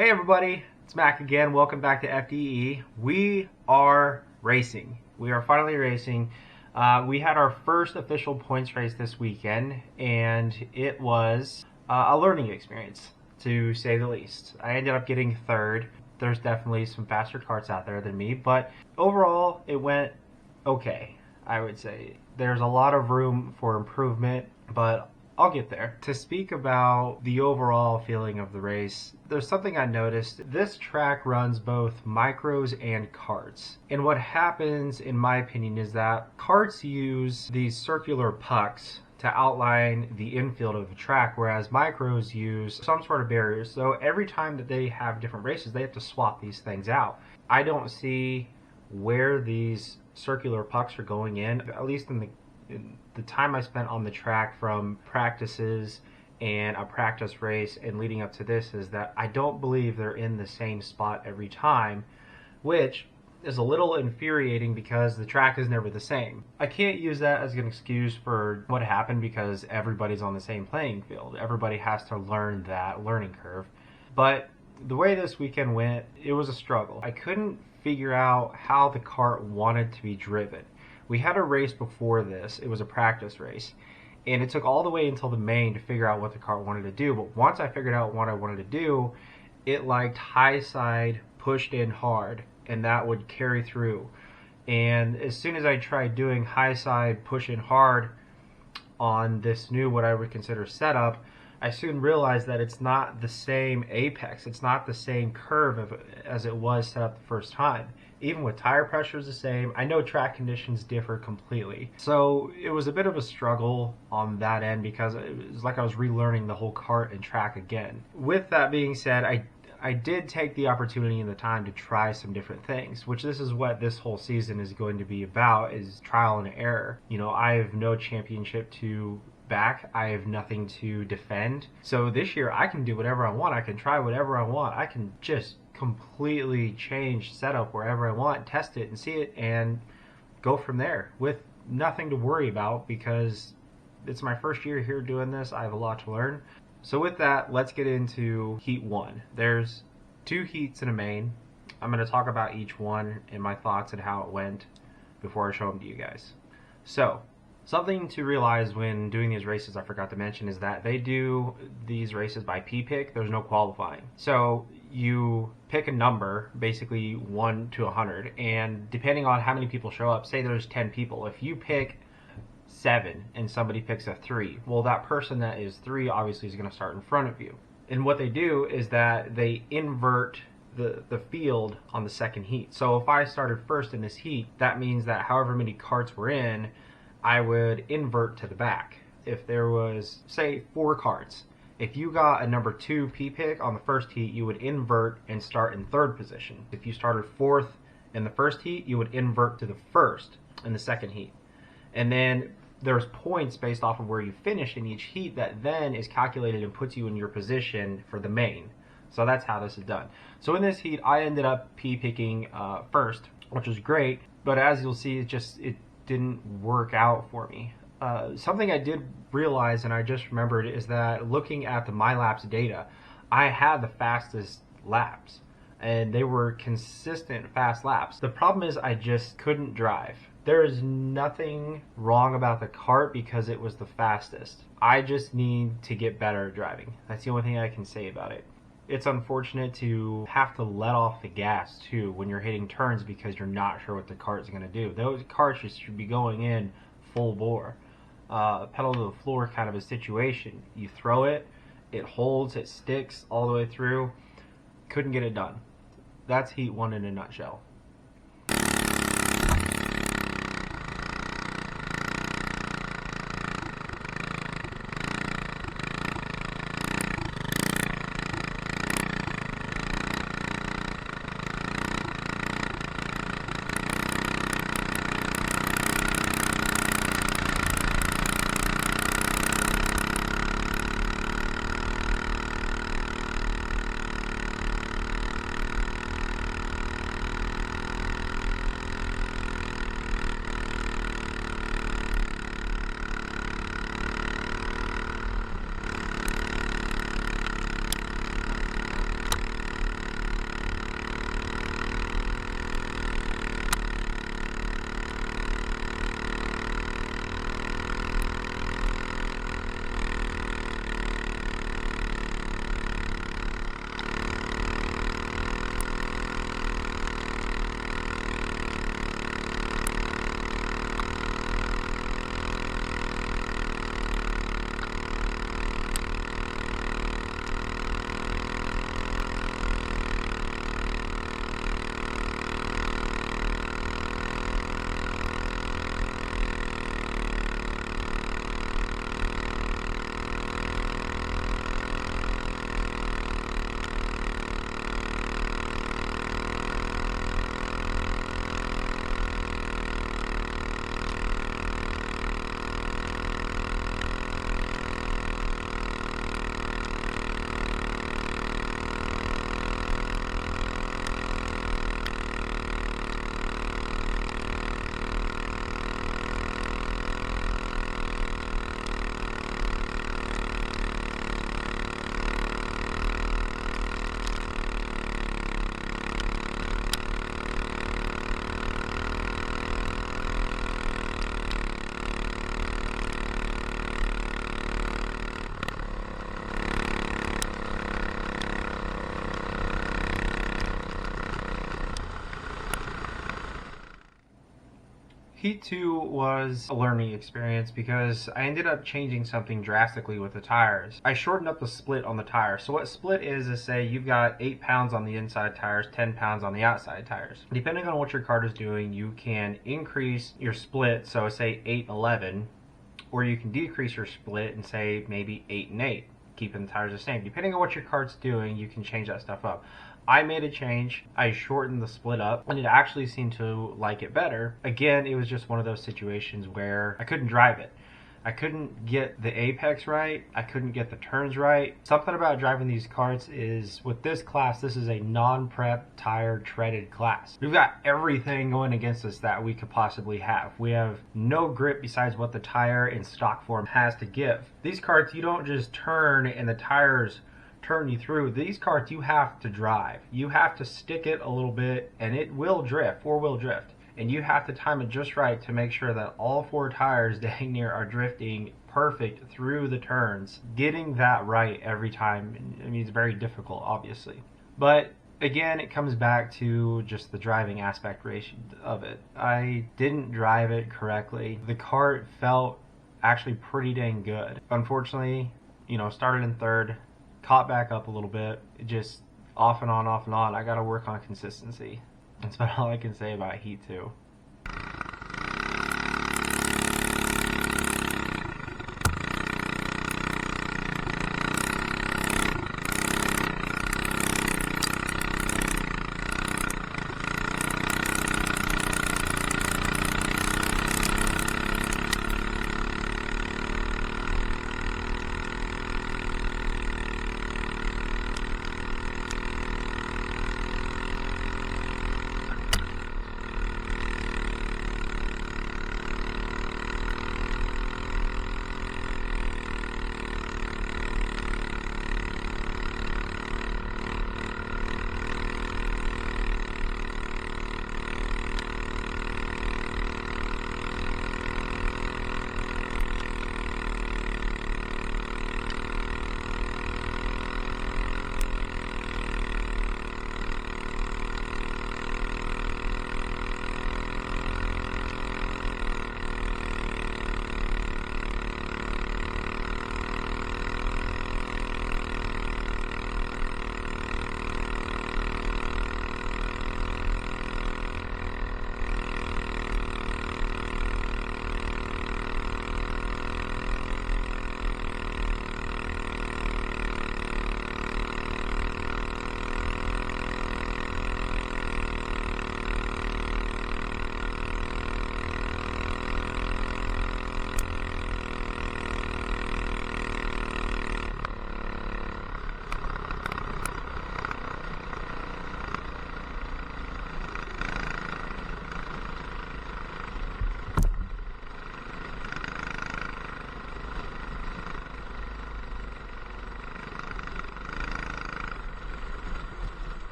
Hey everybody, it's Mac again. Welcome back to FDE. We are racing. We are finally racing. We had our first official points race this weekend, and it was a learning experience, to say the least. I ended up getting third. There's definitely some faster karts out there than me, but overall it went okay, I would say. There's a lot of room for improvement, but I'll get there. To speak about the overall feeling of the race, there's something I noticed. This track runs both micros and karts. And what happens, in my opinion, is that karts use these circular pucks to outline the infield of the track, whereas micros use some sort of barriers. So every time that they have different races, they have to swap these things out. I don't see where these circular pucks are going in, at least in the time I spent on the track from practices and a practice race and leading up to this, is that I don't believe they're in the same spot every time, which is a little infuriating because the track is never the same. I can't use that as an excuse for what happened because everybody's on the same playing field. Everybody has to learn that learning curve. But the way this weekend went, it was a struggle. I couldn't figure out how the kart wanted to be driven. We had a race before this. It was a practice race. And it took all the way until the main to figure out what the kart wanted to do. But once I figured out what I wanted to do, it liked high side, pushed in hard, and that would carry through. And as soon as I tried doing high side, push in hard on this new, what I would consider setup, I soon realized that it's not the same apex. It's not the same curve as it was set up the first time. Even with tire pressure is the same. I know track conditions differ completely. So it was a bit of a struggle on that end because it was like I was relearning the whole kart and track again. With that being said, I did take the opportunity and the time to try some different things, which this is what this whole season is going to be about, is trial and error. You know, I have no championship to back. I have nothing to defend. So this year I can do whatever I want. I can try whatever I want. I can just completely change setup wherever I want, test it and see it, and go from there with nothing to worry about because it's my first year here doing this. I have a lot to learn. So with that, let's get into heat one. There's two heats in a main. I'm going to talk about each one and my thoughts and how it went before I show them to you guys. So something to realize when doing these races I forgot to mention is that they do these races by P-pick. There's no qualifying. So you pick a number, basically 1 to 100, and depending on how many people show up, say there's 10 people, if you pick 7 and somebody picks a 3, well, that person that is 3 obviously is going to start in front of you. And what they do is that they invert the field on the second heat. So if I started first in this heat, that means that however many karts were in, I would invert to the back. If there was, say, 4 karts, if you got a number 2 P-pick on the first heat, you would invert and start in 3rd position. If you started 4th in the first heat, you would invert to the 1st in the second heat. And then there's points based off of where you finish in each heat that then is calculated and puts you in your position for the main. So that's how this is done. So in this heat, I ended up P-picking first, which was great, but as you'll see, it didn't work out for me. Something I did realize, and I just remembered, is that looking at the MyLaps data, I had the fastest laps, and they were consistent fast laps. The problem is I just couldn't drive. There is nothing wrong about the kart because it was the fastest. I just need to get better at driving. That's the only thing I can say about it. It's unfortunate to have to let off the gas too when you're hitting turns because you're not sure what the kart is going to do. Those karts should be going in full bore. Pedal to the floor kind of a situation. You throw it, it holds, it sticks all the way through. Couldn't get it done. That's heat one in a nutshell. Heat 2 was a learning experience because I ended up changing something drastically with the tires. I shortened up the split on the tire. So what split is say you've got 8 pounds on the inside tires, 10 pounds on the outside tires. Depending on what your kart is doing, you can increase your split, so say 8-11, or you can decrease your split and say maybe 8-8, keeping the tires the same. Depending on what your kart's doing, you can change that stuff up. I made a change. I shortened the split up, and it actually seemed to like it better. Again, it was just one of those situations where I couldn't drive it. I couldn't get the apex right. I couldn't get the turns right. Something about driving these karts is, with this class, this is a non-prep tire treaded class. We've got everything going against us that we could possibly have. We have no grip besides what the tire in stock form has to give. These karts, you don't just turn and the tires turn you through. These karts you have to drive. You have to stick it a little bit and it will drift, four-wheel drift. And you have to time it just right to make sure that all 4 tires dang near are drifting perfect through the turns. Getting that right every time, I mean, it's very difficult, obviously. But again, it comes back to just the driving aspect of it. I didn't drive it correctly. The kart felt actually pretty dang good. Unfortunately, started in 3rd, caught back up a little bit. It just off and on, off and on. I got to work on consistency. That's about all I can say about Heat 2.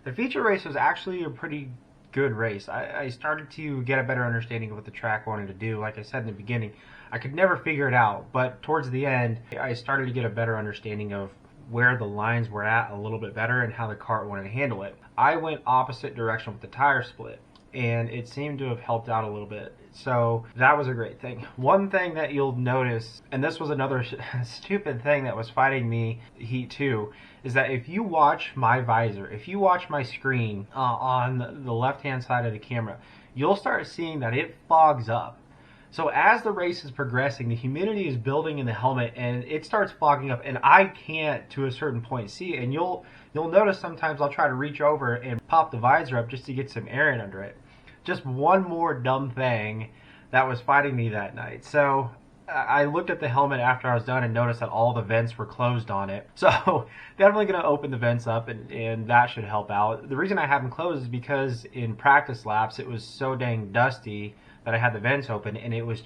The feature race was actually a pretty good race. I started to get a better understanding of what the track wanted to do. Like I said in the beginning, I could never figure it out, but towards the end, I started to get a better understanding of where the lines were at a little bit better and how the kart wanted to handle it. I went opposite direction with the tire split. and it seemed to have helped out a little bit. So that was a great thing. One thing that you'll notice, and this was another stupid thing that was fighting me heat too, is that if you watch my visor, if you watch my screen on the left-hand side of the camera, you'll start seeing that it fogs up. So as the race is progressing, the humidity is building in the helmet and it starts fogging up, and I can't to a certain point see it. And you'll notice sometimes I'll try to reach over and pop the visor up just to get some air in under it. Just one more dumb thing that was fighting me that night. So I looked at the helmet after I was done and noticed that all the vents were closed on it. So definitely going to open the vents up, and that should help out. The reason I have them closed is because in practice laps it was so dang dusty that I had the vents open, and it was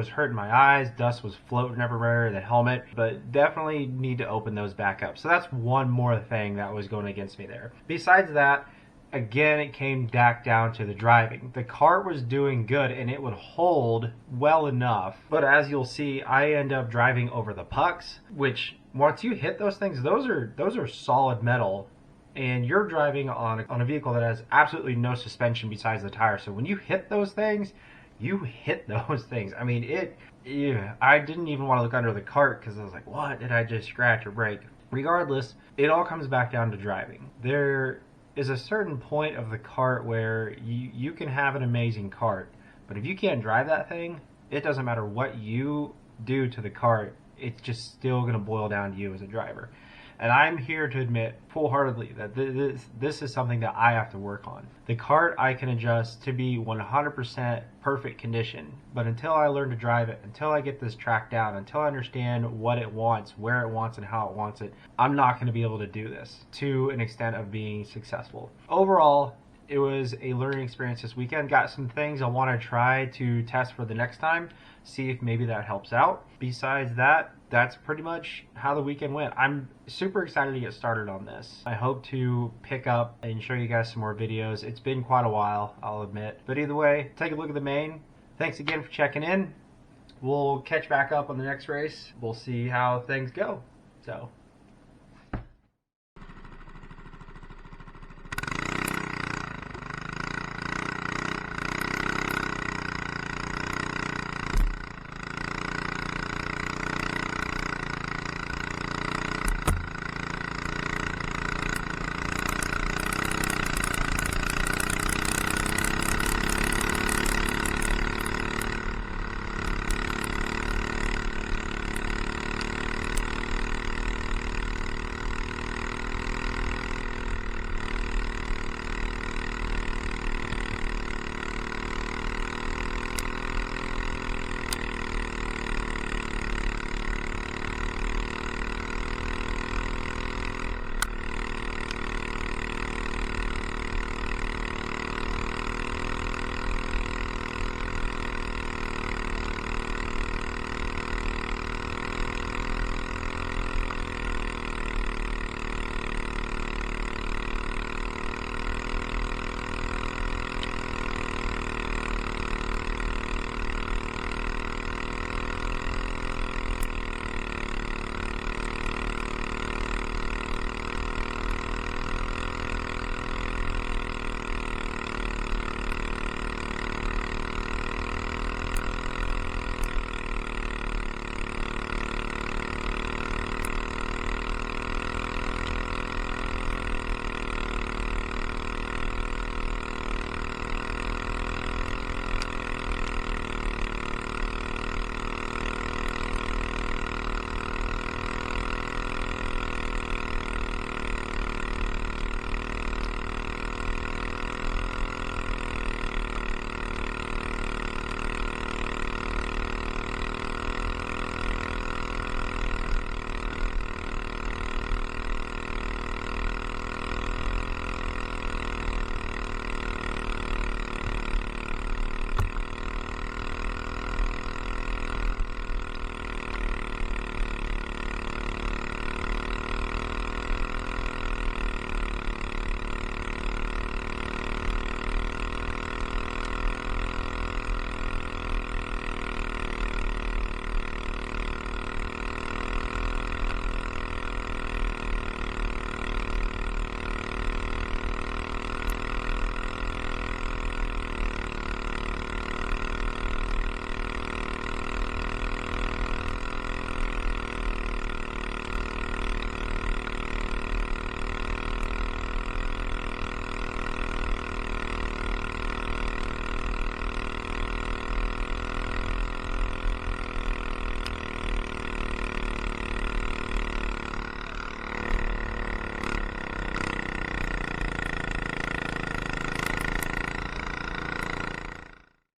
hurting my eyes. Dust was floating everywhere in the helmet, but definitely need to open those back up. So that's one more thing that was going against me there. Besides that, again, it came back down to the driving. The kart was doing good and it would hold well enough, but as you'll see, I end up driving over the pucks, which once you hit those things, those are solid metal, and you're driving on a vehicle that has absolutely no suspension besides the tire. So when you hit those things, you hit those things. I mean, I didn't even want to look under the cart because I was like, what did I just scratch or break? Regardless, it all comes back down to driving. There is a certain point of the cart where you can have an amazing cart, but if you can't drive that thing, it doesn't matter what you do to the cart, it's just still going to boil down to you as a driver. And I'm here to admit full-heartedly that this is something that I have to work on. The cart I can adjust to be 100% perfect condition, but until I learn to drive it, until I get this track down, until I understand what it wants, where it wants, and how it wants it, I'm not going to be able to do this to an extent of being successful. Overall, it was a learning experience this weekend. Got some things I want to try to test for the next time, see if maybe that helps out. Besides that, that's pretty much how the weekend went. I'm super excited to get started on this. I hope to pick up and show you guys some more videos. It's been quite a while, I'll admit. But either way, take a look at the main. Thanks again for checking in. We'll catch back up on the next race. We'll see how things go. So